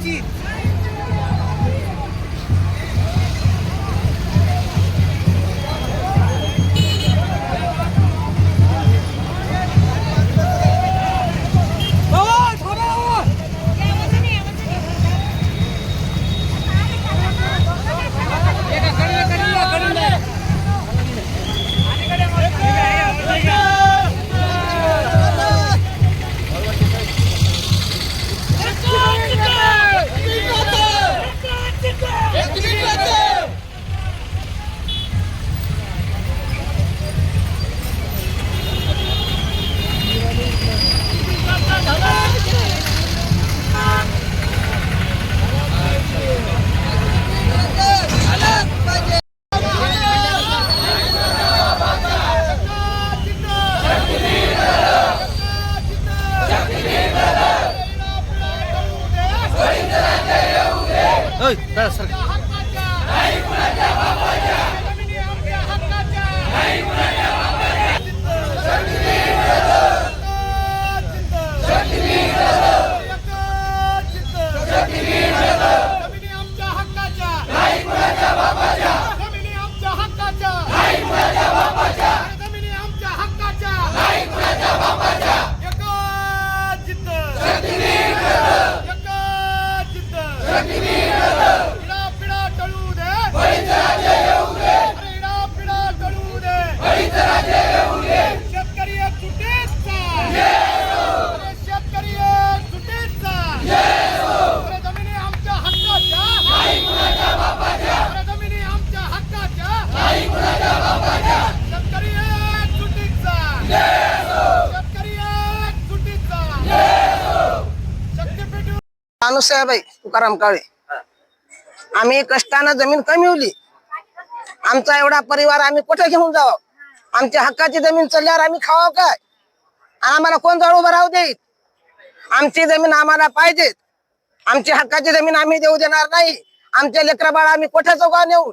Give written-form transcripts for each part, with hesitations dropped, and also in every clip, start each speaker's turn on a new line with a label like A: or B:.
A: द्यायची.
B: अनुसयाबाई तुकाराम काळे. आम्ही कष्टानं जमीन कमिवली. आमचा एवढा परिवार आम्ही कुठे घेऊन जावं? आमच्या हक्काची जमीन चालल्यावर आम्ही खावा काय? आम्हाला कोण जवळ उभं राहू देईल? आमची जमीन आम्हाला पाहिजे. आमची हक्काची जमीन आम्ही देऊ देणार नाही. आमचे लेकरा बाळ आम्ही कुठे चौका नेऊ?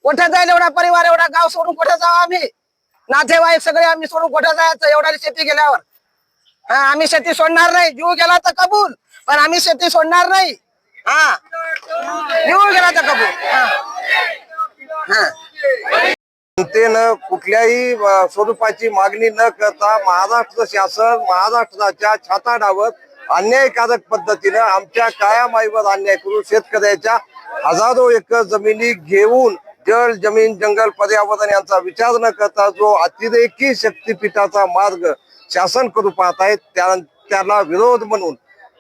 B: कुठे जाईल? एवढा परिवार एवढा गाव सोडून कुठे जावं? आम्ही नातेवाईक सगळे आम्ही सोडून कुठे जायचं? एवढा शेती गेल्यावर आम्ही शेती सोडणार नाही. जीव गेला तर कबूल, पण आम्ही शेती सोडणार नाही. जीव गेला तर कबूल.
C: जनतेनं कुठल्याही स्वरूपाची मागणी न करता महाराष्ट्र शासन महाराष्ट्राच्या छाताडावर अन्यायकारक पद्धतीनं आमच्या कायामाईवर अन्याय करून शेतकऱ्याच्या हजारो एकर जमिनी घेऊन जल जमीन जंगल पर्यावरण यांचा विचार न करता जो अतिरेकी शक्तीपीठाचा मार्ग शासन करू पाहत आहेत त्याला विरोध म्हणून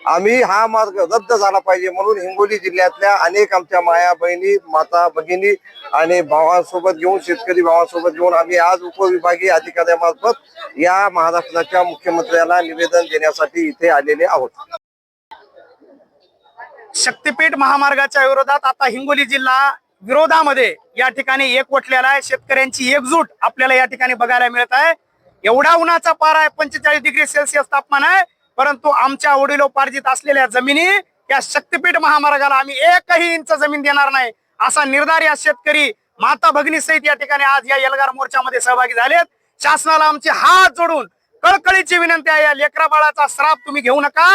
C: आम्ही हा मार्ग रद्द झाला पाहिजे म्हणून हिंगोली जिल्ह्यातल्या अनेक आमच्या माया बहिणी माता भगिनी आणि भावांसोबत घेऊन शेतकरी भावांसोबत घेऊन आम्ही आज उपविभागीय अधिकाऱ्यामार्फत या महाराष्ट्राच्या मुख्यमंत्र्याला निवेदन देण्यासाठी इथे आलेले आहोत.
A: शक्तीपीठ महामार्गाच्या विरोधात आता हिंगोली जिल्हा विरोधामध्ये या ठिकाणी एकवटलेला आहे. शेतकऱ्यांची एकजूट आपल्याला या ठिकाणी बघायला मिळत आहे. एवढा उन्हाचा पारा आहे, 45 डिग्री सेल्सिअस तापमान आहे, परंतु आमच्या वडिलोपार्जित असलेल्या जमिनी या शक्तीपीठ महामार्गाला आम्ही 1 इंच जमीन देणार नाही असा निर्धार या शेतकरी माता भगिनी सहित या ठिकाणी आज या एल्गार मोर्चामध्ये सहभागी झालेत. शासनाला आमचे हात जोडून कळकळीची विनंती आहे, या लेकरा बाळाचा श्राप तुम्ही घेऊ नका.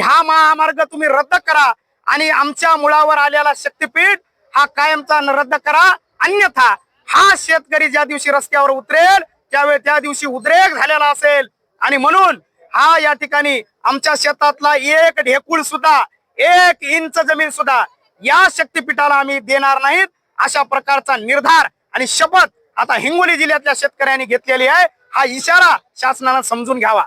A: हा महामार्ग तुम्ही रद्द करा आणि आमच्या मुळावर आलेला शक्तीपीठ हा कायमचा रद्द करा. अन्यथा हा शेतकरी ज्या दिवशी रस्त्यावर उतरेल त्यावेळी त्या दिवशी उद्रेक झालेला असेल आणि म्हणून हा या ठिकाणी आमच्या शेतातला 1 ढेकूळ सुद्धा 1 इंच जमीन सुद्धा या शक्तीपीठाला आम्ही देणार नाहीत अशा प्रकारचा निर्धार आणि शपथ आता हिंगोली जिल्ह्यातल्या शेतकऱ्यांनी घेतलेली आहे. हा इशारा शासनानं समजून घ्यावा.